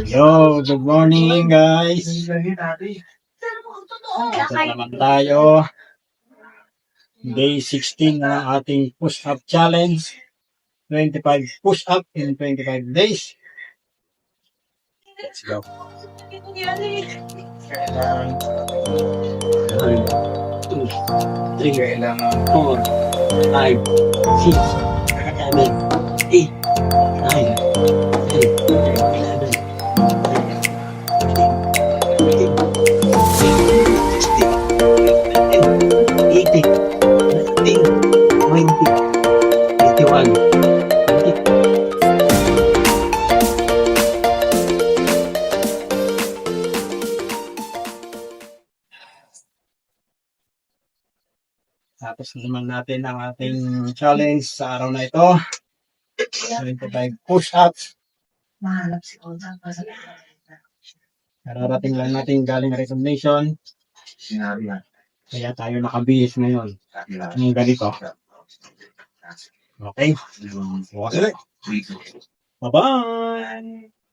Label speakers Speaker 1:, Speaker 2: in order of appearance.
Speaker 1: Yo, good morning guys. Ito naman tayo. Day 16 na ating push-up challenge. 25 push-up in 25 days. Let's go. 1, 2, 3, 4, 5, 6, 7, 8, 9, 10, 11, 21. Tapos naman natin ang ating challenge sa araw na ito. 25 push-ups. Kararating lang natin galing resignation. Kaya tayo nakabihis ngayon. Ng ganito. Okay? Bye-bye!